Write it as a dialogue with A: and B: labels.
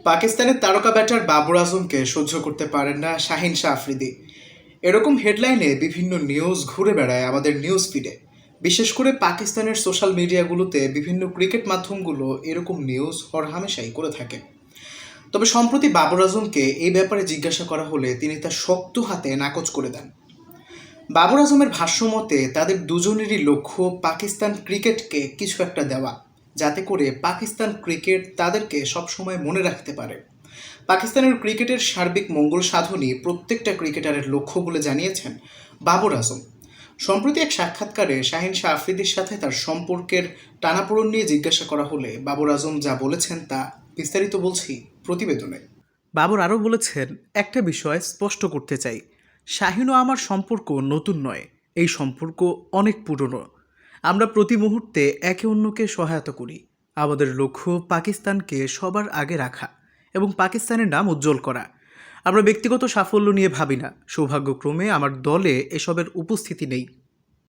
A: পাকিস্তানের তারকা ব্যাটার বাবর আজমকে সহ্য করতে পারেন না শাহিন শাহ আফ্রিদি। এরকম হেডলাইনে বিভিন্ন নিউজ ঘুরে বেড়ায় আমাদের নিউজ ফিডে। বিশেষ করে পাকিস্তানের সোশ্যাল মিডিয়াগুলোতে বিভিন্ন ক্রিকেট মাধ্যমগুলো এরকম নিউজ হরহামেশাই করে থাকে। তবে সম্প্রতি বাবর আজমকে এই ব্যাপারে জিজ্ঞাসা করা হলে তিনি তা শক্ত হাতে নাকচ করে দেন। বাবর আজমের ভাষ্যমতে তাদের দুজনেরই লক্ষ্য পাকিস্তান ক্রিকেটকে কিছু একটা দেওয়া, যাতে করে পাকিস্তান ক্রিকেট তাদেরকে সবসময় মনে রাখতে পারে। পাকিস্তানের ক্রিকেটের সার্বিক মঙ্গল সাধনই প্রত্যেকটা ক্রিকেটারের লক্ষ্য বলে জানিয়েছেন বাবর আজম। সম্প্রতি এক সাক্ষাৎকারে শাহিন শাহ আফ্রিদির সাথে তার সম্পর্কের টানাপোড়েন নিয়ে জিজ্ঞাসা করা হলে বাবর আজম যা বলেছেন তা বিস্তারিত বলছি প্রতিবেদনে। বাবর আরও বলেছেন, একটা বিষয় স্পষ্ট করতে চাই, শাহিন ও আমার সম্পর্ক নতুন নয়, এই সম্পর্ক অনেক পুরনো। আমরা প্রতি মুহূর্তে একে অন্যকে সহায়তা করি। আমাদের লক্ষ্য পাকিস্তানকে সবার আগে রাখা এবং পাকিস্তানের নাম উজ্জ্বল করা। আমরা ব্যক্তিগত সাফল্য নিয়ে ভাবি না। সৌভাগ্যক্রমে আমার দলে এসবের উপস্থিতি নেই।